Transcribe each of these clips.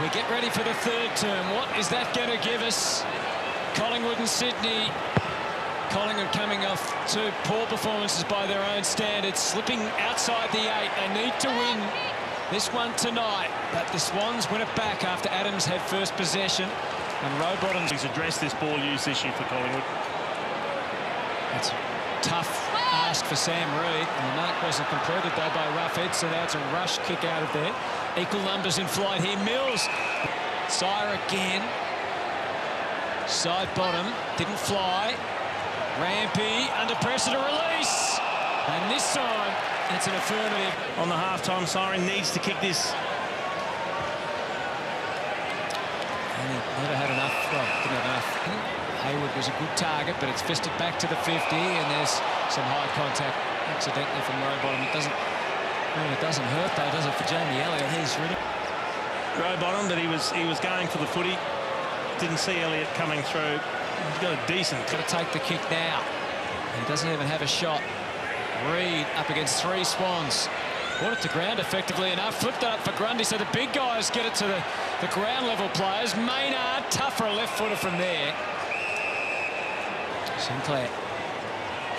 We get ready for the third term. What is that going to give us? Collingwood and Sydney. Collingwood coming off two poor performances by their own standards, slipping outside the 8. They need to win this one tonight, but the Swans win it back after Adams had first possession. And Rowbottom's addressed this ball use issue for Collingwood. That's a tough ask for Sam Reid. And the mark wasn't completed though by Roughhead, so now it's a rush kick out of there. Equal numbers in flight here. Mills. Sire again. Side bottom. Didn't fly. Rampy under pressure to release. And this time, it's an affirmative. On the half-time siren, needs to kick this. And he never had enough. Well, didn't have enough. Hayward was a good target, but it's fisted back to the 50, and there's some high contact accidentally from Rowbottom. It doesn't hurt though, does it, for Jamie Elliott? He's really Rowbottom, but he was going for the footy. Didn't see Elliott coming through. He's got a decent. Got to take the kick now. He doesn't even have a shot. Reid up against three Swans. Brought it to ground effectively enough. Flipped it up for Grundy, so the big guys get it to the ground level players. Maynard, tough for a left footer from there. Sinclair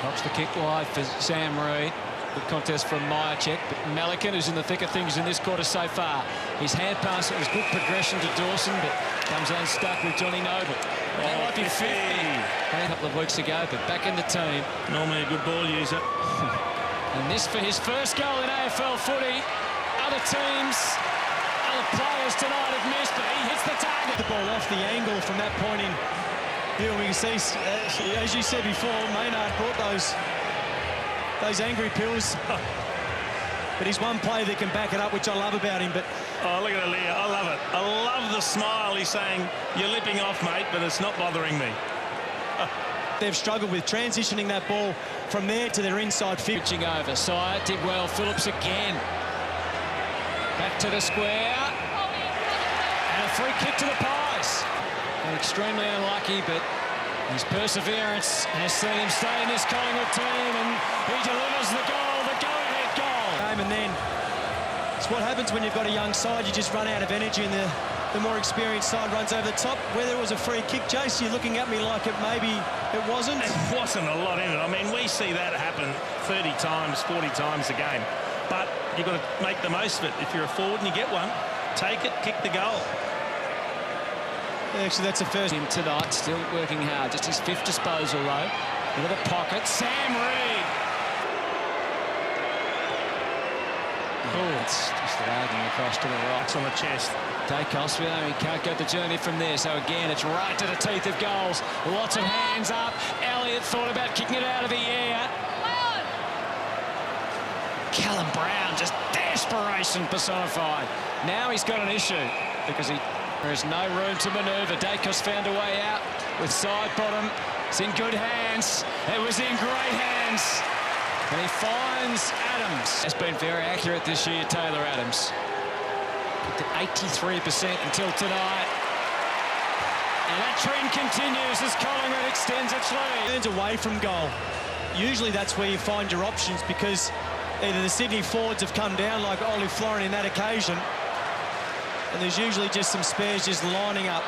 drops the kick wide for Sam Reid. Good contest from Myercheck, but Melican, who's in the thick of things in this quarter so far. His hand pass, it was good progression to Dawson, but comes unstuck with Johnny Noble. That might be 50 a couple of weeks ago, but back in the team. Normally a good ball user. And this for his first goal in AFL footy. Other teams, other players tonight have missed, but he hits the target. The ball off the angle from that point in view. We can see, as you said before, Maynard brought those angry pills. But he's one player that can back it up, which I love about him. But oh, look at Aaliyah. I love it. I love the smile. He's saying, you're lipping off, mate, but it's not bothering me. They've struggled with transitioning that ball from there to their inside 50. Pitching over. Sire did well. Phillips again. Back to the square. And a free kick to the Pies. And extremely unlucky, but his perseverance has seen him stay in this Collingwood team, and he delivers the goal, the go-ahead goal. And then it's what happens when you've got a young side. You just run out of energy, and the more experienced side runs over the top. Whether it was a free kick, Jace, you're looking at me like maybe it wasn't. It wasn't a lot in it. I mean, we see that happen 30 times, 40 times a game. But you've got to make the most of it. If you're a forward and you get one, take it, kick the goal. Actually, that's the first. Him tonight, still working hard. Just his fifth disposal, though. Into the pocket. Sam Reid. Oh, it's just lagging across to the right. On the chest. Dacos, he can't go the journey from there. So again, it's right to the teeth of goals. Lots of hands up. Elliott thought about kicking it out of the air. Callum Brown, just desperation personified. Now he's got an issue because there is no room to manoeuvre. Dacos found a way out with side bottom. It's in good hands. It was in great hands. And he finds Adams. Has been very accurate this year, Taylor Adams. At 83% until tonight. And that trend continues as Collingwood extends its lead. Turns away from goal. Usually that's where you find your options, because either the Sydney forwards have come down like Ollie Florin in that occasion, and there's usually just some spares just lining up.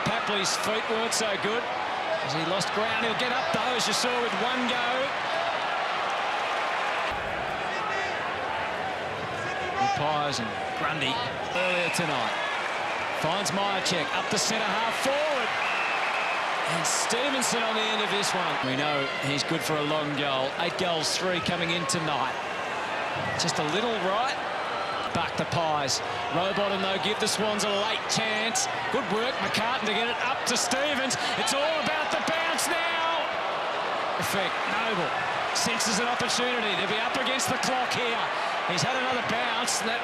Papley's feet weren't so good as he lost ground. He'll get up though, as you saw with one go. Pies and Grundy earlier tonight. Finds Myercheck up the centre half forward. And Stevenson on the end of this one. We know he's good for a long goal. 8 goals, 3 coming in tonight. Just a little right. Back the Pies. Rowbottom, though, give the Swans a late chance. Good work, McCartan, to get it up to Stevens. It's all about the bounce now. Effect, Noble senses an opportunity to be up against the clock here. He's had another bounce, and that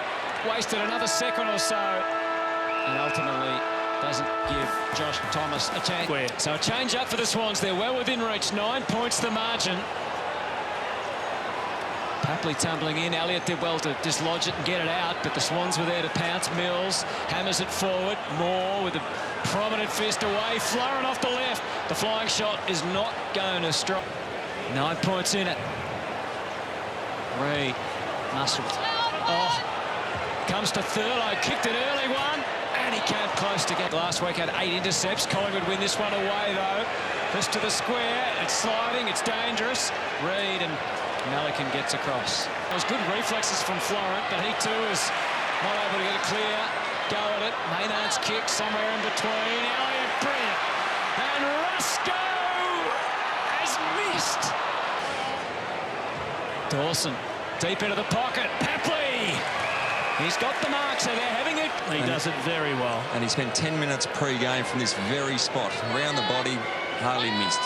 wasted another second or so. And ultimately doesn't give Josh Thomas a chance. So a change up for the Swans. They're well within reach. 9 points the margin. Papley tumbling in. Elliott did well to dislodge it and get it out, but the Swans were there to pounce. Mills hammers it forward. Moore with a prominent fist away. Florin off the left. The flying shot is not going to strike. 9 points in it. Reid muscled. Oh, comes to Thurlow. Kicked an early one. And he came close to get. Last week had 8 intercepts. Collingwood win this one away, though. Just to the square. It's sliding. It's dangerous. Reid and Melican gets across. It was good reflexes from Florent, but he too is not able to get a clear go at it. Maynard's kick somewhere in between. Elliott, brilliant. And Rusco has missed. Dawson deep into the pocket. Papley. He's got the mark, so they're having it. He does it very well. And he spent 10 minutes pre-game from this very spot. Around the body, hardly missed.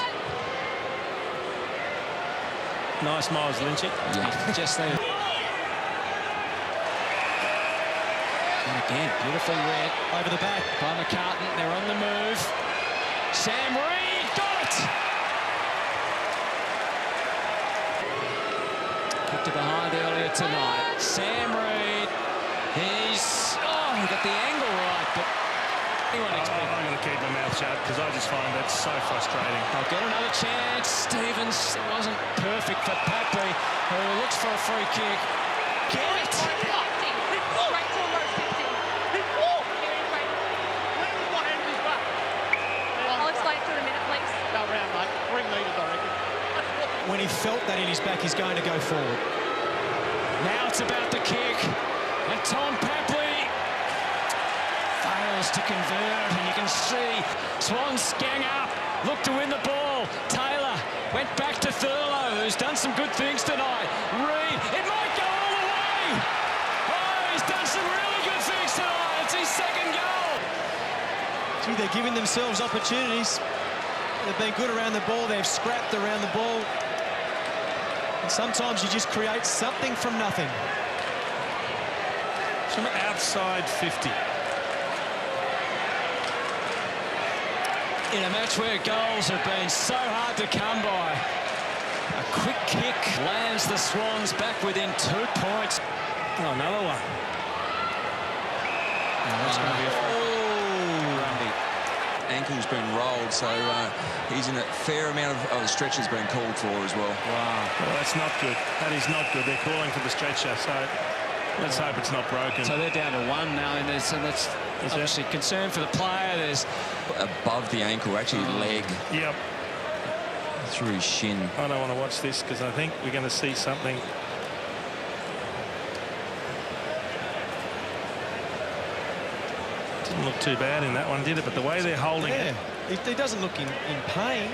Nice Miles Lynchy. Yeah. Just there. And again, beautifully read. Over the back. By McCartan, they're on the move. Sam Reid got it! Kicked to behind earlier tonight. Sam Reid, he got the angle right, but anyone expect? I'm going to keep my mouth shut because I just find that so frustrating. I'll get another chance. Stevens, it wasn't perfect for Papley, who looks for a free kick. Get it! I'll explain to you in a minute, please. Go round, mate. 3 metres, I reckon. When he felt that in his back, he's going to go forward. Now it's about the kick. And Tom Papley fails to convert, and you can see Swans gang up, look to win the ball. Taylor went back to Thurlow, who's done some good things tonight. Reid, it might go all the way. Oh, he's done some really good things tonight. It's his second goal. Gee, they're giving themselves opportunities. They've been good around the ball. They've scrapped around the ball. And sometimes you just create something from nothing. From outside 50. In a match where goals have been so hard to come by, a quick kick lands the Swans back within 2 points. Oh, another one. That's going to be a Grundy. Ankle's been rolled, so he's in a fair amount of stretches being called for as well. Wow. Well, that's not good. That is not good. They're calling for the stretcher, so let's hope it's not broken. So they're down to 1 now, and that's obviously concern for the player. There's Above the ankle, actually leg Yep. through his shin. I don't want to watch this because I think we're going to see something. Didn't look too bad in that one, did it? But the way they're holding it. He doesn't look in pain.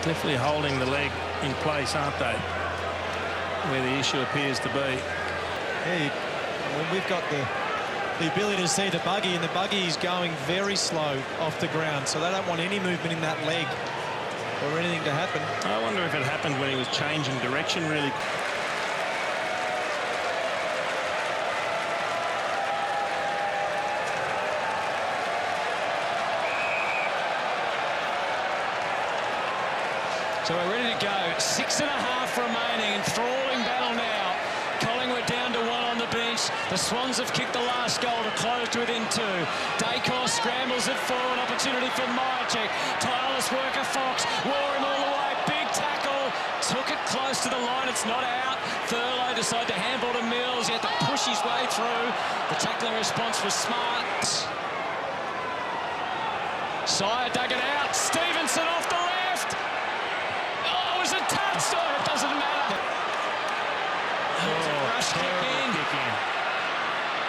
Definitely holding the leg in place, aren't they? Where the issue appears to be. Yeah, when we've got the ability to see the buggy, and the buggy is going very slow off the ground, so they don't want any movement in that leg or anything to happen. I wonder if it happened when he was changing direction really. So we're ready to go. 6.5 remaining. Enthralling battle now. Collingwood down to 1 on the bench. The Swans have kicked the last goal to close to within 2. Dacos scrambles it forward. Opportunity for Myercheck. Tireless worker Fox. Wore him all the way. Big tackle. Took it close to the line. It's not out. Thurlow decided to handball to Mills. He had to push his way through. The tackling response was smart. Sire dug it out. Stevenson off the left. Oh, it was a touch. Oh, it doesn't matter. Rush kick in.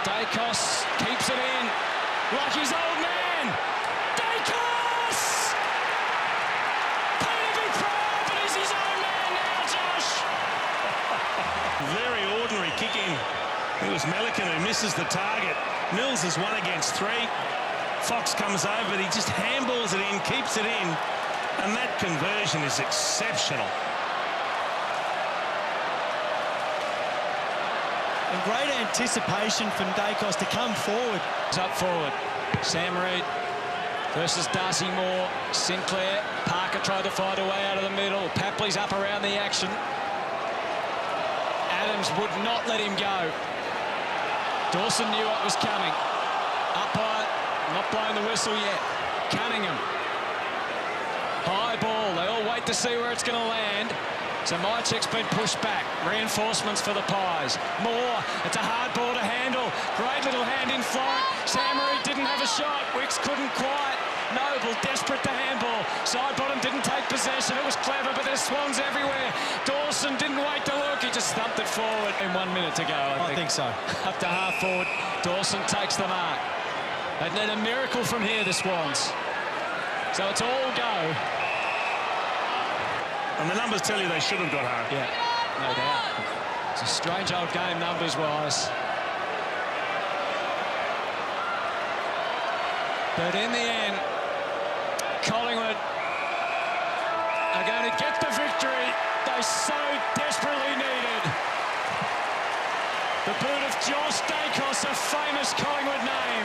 Dacos keeps it in. Like his old man. Dacos! Peter be proud, but he's his own man now, Josh. Very ordinary kick in. It was Melican who misses the target. Mills is 1 against 3. Fox comes over, but he just handballs it in, keeps it in, and that conversion is exceptional. And great anticipation from Dacos to come forward. He's up forward. Sam Reid versus Darcy Moore. Sinclair. Parker tried to find a way out of the middle. Papley's up around the action. Adams would not let him go. Dawson knew what was coming. Umpire not blowing the whistle yet. Cunningham. High ball. They all wait to see where it's going to land. So Mychek's been pushed back. Reinforcements for the Pies. Moore, it's a hard ball to handle. Great little hand in flight. Samory didn't have a shot. Wicks couldn't quite. Noble desperate to handball. Side bottom didn't take possession. It was clever, but there's swans everywhere. Dawson didn't wait to look. He just thumped it forward in 1 minute to go. I think so. Up to half forward. Dawson takes the mark. They need a miracle from here, the Swans. So it's all go. And the numbers tell you they should have got home. Yeah, no doubt. It's a strange old game numbers-wise. But in the end, Collingwood are going to get the victory they so desperately needed. The boot of Josh Dacos, a famous Collingwood name.